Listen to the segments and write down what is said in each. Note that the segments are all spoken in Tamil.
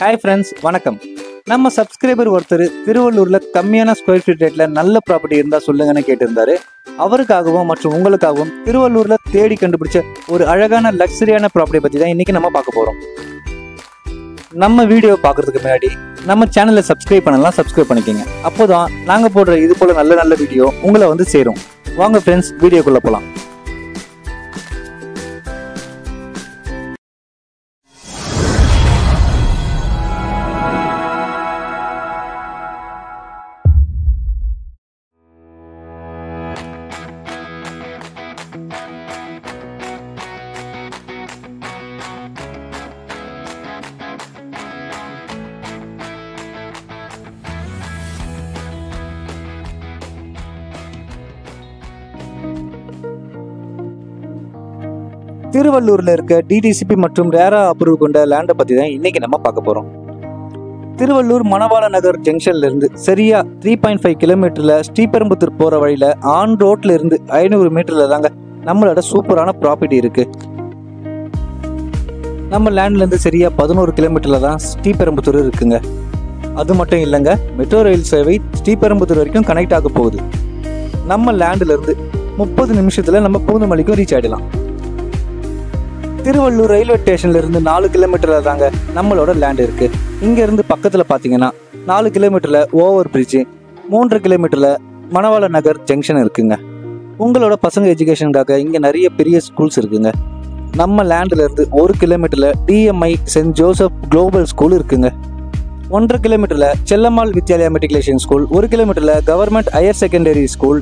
ஹாய் ஃப்ரெண்ட்ஸ், வணக்கம். நம்ம சப்ஸ்கிரைபர் ஒருத்தர் திருவள்ளூர்ல கம்மியான ஸ்கொயர் ஃபீட் ரேட்ல நல்ல ப்ராப்பர்ட்டி இருந்தா சொல்லுங்கன்னு கேட்டிருந்தாரு. அவருக்காகவும் மற்றும் உங்களுக்காகவும் திருவள்ளூர்ல தேடி கண்டுபிடிச்ச ஒரு அழகான லக்ஸரியான ப்ராப்பர்ட்டி பத்தி தான் இன்னைக்கு நம்ம பார்க்க போறோம். நம்ம வீடியோ பார்க்கறதுக்கு முன்னாடி நம்ம சேனலை சப்ஸ்கிரைப் பண்ணலாம், சப்ஸ்கிரைப் பண்ணிக்கோங்க. அப்போதான் நாங்க போடுற இது போல நல்ல வீடியோ உங்களை வந்து சேரும். வாங்க ஃப்ரெண்ட்ஸ், வீடியோக்குள்ள போலாம். திருவள்ளூர்ல இருக்க டிடிசிபி மற்றும் ரேரா அப்ரூவ் கொண்ட லேண்டை பத்தி தான் இன்னைக்கு நம்ம பார்க்க போறோம். திருவள்ளூர் மணவாள நகர் ஜங்ஷன்ல இருந்து சரியா 3.5 கிலோமீட்டர்ல ஸ்ரீபெரும்புத்தூர் போற வழியில ஆன் ரோட்ல இருந்து 500 மீட்டர்ல தாங்க நம்மளோட சூப்பரான ப்ராப்பர்ட்டி இருக்கு. நம்ம லேண்ட்ல இருந்து சரியா 11 கிலோமீட்டர்ல தான் ஸ்ரீபெரும்புத்தூர் இருக்குங்க. அது மட்டும் இல்லைங்க, மெட்ரோ ரயில் சேவை ஸ்ரீபெரும்புத்தூர் வரைக்கும் கனெக்ட் ஆக போகுது. நம்ம லேண்ட்ல இருந்து 30 நிமிஷத்துல நம்ம பூந்தமல்லிக்கும் ரீச் ஆயிடலாம். திருவள்ளூர் ரயில்வே ஸ்டேஷன்ல இருந்து 4 கிலோமீட்டர்ல தாங்க நம்மளோட லேண்ட் இருக்கு. இங்க இருந்து பக்கத்துல பாத்தீங்கன்னா 4 கிலோமீட்டர்ல ஓவர் பிரிட்ஜ், 3 கிலோமீட்டர்ல மணவாள நகர் ஜங்ஷன் இருக்குங்க. உங்களோட பசங்க எஜுகேஷனுக்காக இங்க நிறைய பெரிய ஸ்கூல்ஸ் இருக்குங்க. நம்ம லேண்ட்ல இருந்து 1 கிலோமீட்டர்ல TMI saint Joseph global school இருக்குங்க. 1.5 கிலோமீட்டர்ல செல்லம்மாள் வித்யாலயா மெட்ரிகுலேஷன் ஸ்கூல், 1 கிலோமீட்டர்ல கவர்மெண்ட் ஹையர் செகண்டரி ஸ்கூல்.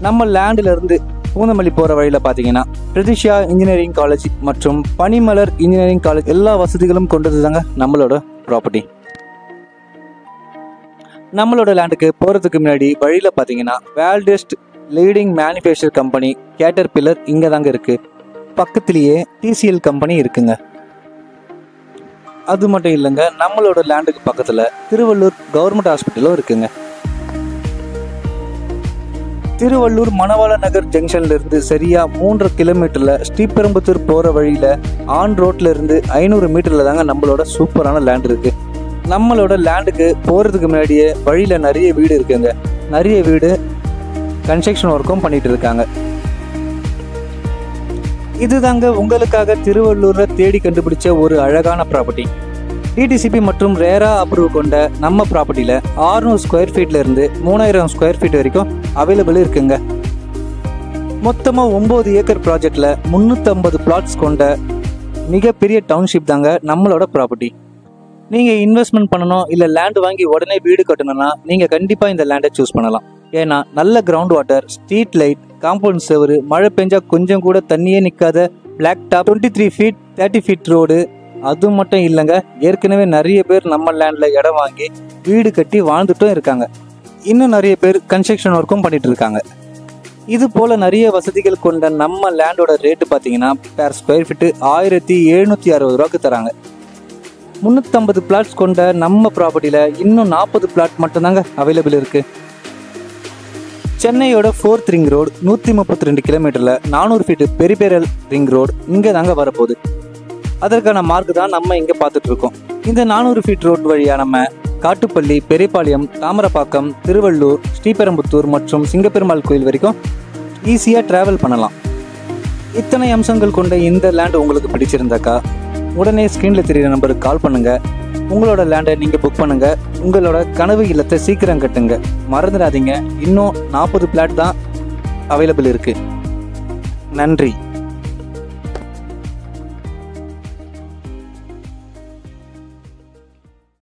நம்ம லேண்ட்ல இருந்து பூந்தமல்லி போற வழியில பாத்தீங்கன்னா பிரதிஷா இன்ஜினியரிங் காலேஜ் மற்றும் பனிமலர் இன்ஜினியரிங் காலேஜ், எல்லா வசதிகளும் கொண்டது தாங்க நம்மளோட ப்ராப்பர்ட்டி. நம்மளோட லேண்டுக்கு போறதுக்கு முன்னாடி வழியில பாத்தீங்கன்னா வேர்ல்டஸ்ட் லீடிங் மேனுஃபேக்சர் கம்பெனி கேட்டர்பில்லர் இங்க தாங்க இருக்கு. பக்கத்திலேயே டிசிஎல் கம்பெனி இருக்குங்க. அது மட்டும் இல்லைங்க, நம்மளோட லேண்டுக்கு பக்கத்துல திருவள்ளூர் கவர்மெண்ட் ஹாஸ்பிட்டலும் இருக்குங்க. திருவள்ளூர் மணவாள நகர் ஜங்ஷன்ல இருந்து சரியா 3 கிலோமீட்டர்ல ஸ்ரீபெரும்புத்தூர் போற வழியில ஆன் ரோட்ல இருந்து 500 மீட்டர்ல தாங்க நம்மளோட சூப்பரான லேண்ட் இருக்கு. நம்மளோட லேண்டுக்கு போறதுக்கு முன்னாடியே வழியில நிறைய வீடு இருக்குங்க. நிறைய வீடு கன்ஸ்ட்ரக்ஷன் ஒர்க்கும் பண்ணிட்டு இருக்காங்க. இதுதாங்க உங்களுக்காக திருவள்ளூர்ல தேடி கண்டுபிடிச்ச ஒரு அழகான ப்ராப்பர்ட்டி. டிடிசிபி மற்றும் ரேரா அப்ரூவ் கொண்ட நம்ம ப்ராப்பர்ட்டியில 600 ஸ்கொயர் ஃபீட்ல இருந்து 3000 ஸ்கொயர் ஃபீட் வரைக்கும் அவைலபிள் இருக்குங்க. மொத்தமா 9 ஏக்கர் ப்ராஜெக்ட்ல 350 பிளாட்ஸ் கொண்ட மிகப்பெரிய டவுன்ஷிப் தாங்க நம்மளோட ப்ராப்பர்ட்டி. நீங்க இன்வெஸ்ட்மெண்ட் பண்ணணும் இல்ல லேண்ட் வாங்கி உடனே வீடு கட்டணும்னா நீங்க கண்டிப்பா இந்த லேண்டை சூஸ் பண்ணலாம். ஏன்னா நல்ல ground water, street light, compound செவரு, மழை பெஞ்சா கொஞ்சம் கூட தண்ணியே நிற்காத black top, 23 feet 30 feet road. அது மட்டும் இல்லைங்க, ஏற்கனவே நிறைய பேர் நம்ம லேண்ட்ல இடம் வாங்கி வீடு கட்டி வாழ்ந்துட்டும் இருக்காங்க. இன்னும் நிறைய பேர் கன்ஸ்ட்ரக்ஷன் ஒர்க்கும் பண்ணிட்டு இருக்காங்க. இது போல நிறைய வசதிகள் கொண்ட நம்ம லேண்டோட ரேட்டு பார்த்தீங்கன்னா பேர் ஸ்கொயர் ஃபீட்டு 1760 ரூபாய்க்கு தராங்க. 350 பிளாட்ஸ் கொண்ட நம்ம ப்ராப்பர்ட்டியில இன்னும் 40 பிளாட் மட்டும்தாங்க அவைலபிள் இருக்கு. சென்னையோட 4th ரிங் ரோடு 132 கிலோமீட்டர்ல 400 ஃபீட் பெரிபெரல் ரிங் ரோடு இங்கே தாங்க வரப்போகுது. அதற்கான மார்க் தான் நம்ம இங்கே பார்த்துட்டு இருக்கோம். இந்த 400 ஃபீட் ரோட் வழியா நம்ம காட்டுப்பள்ளி, பெரியபாளையம், தாமரப்பாக்கம், திருவள்ளூர், ஸ்ரீபெரும்புத்தூர் மற்றும் சிங்கப்பெருமாள் கோயில் வரைக்கும் ஈஸியாக டிராவல் பண்ணலாம். இத்தனை அம்சங்கள் கொண்ட இந்த லேண்ட் உங்களுக்கு பிடிச்சிருந்தாக்கா உடனே ஸ்க்ரீனில் தெரியுற நம்பருக்கு கால் பண்ணுங்க. உங்களோட லேண்டை நீங்கள் புக் பண்ணுங்க. உங்களோட கனவு இல்லத்தை சீக்கிரம் கட்டுங்க. மறந்துடாதீங்க, இன்னும் 40 பிளாட் தான் அவைலபிள் இருக்கு. நன்றி.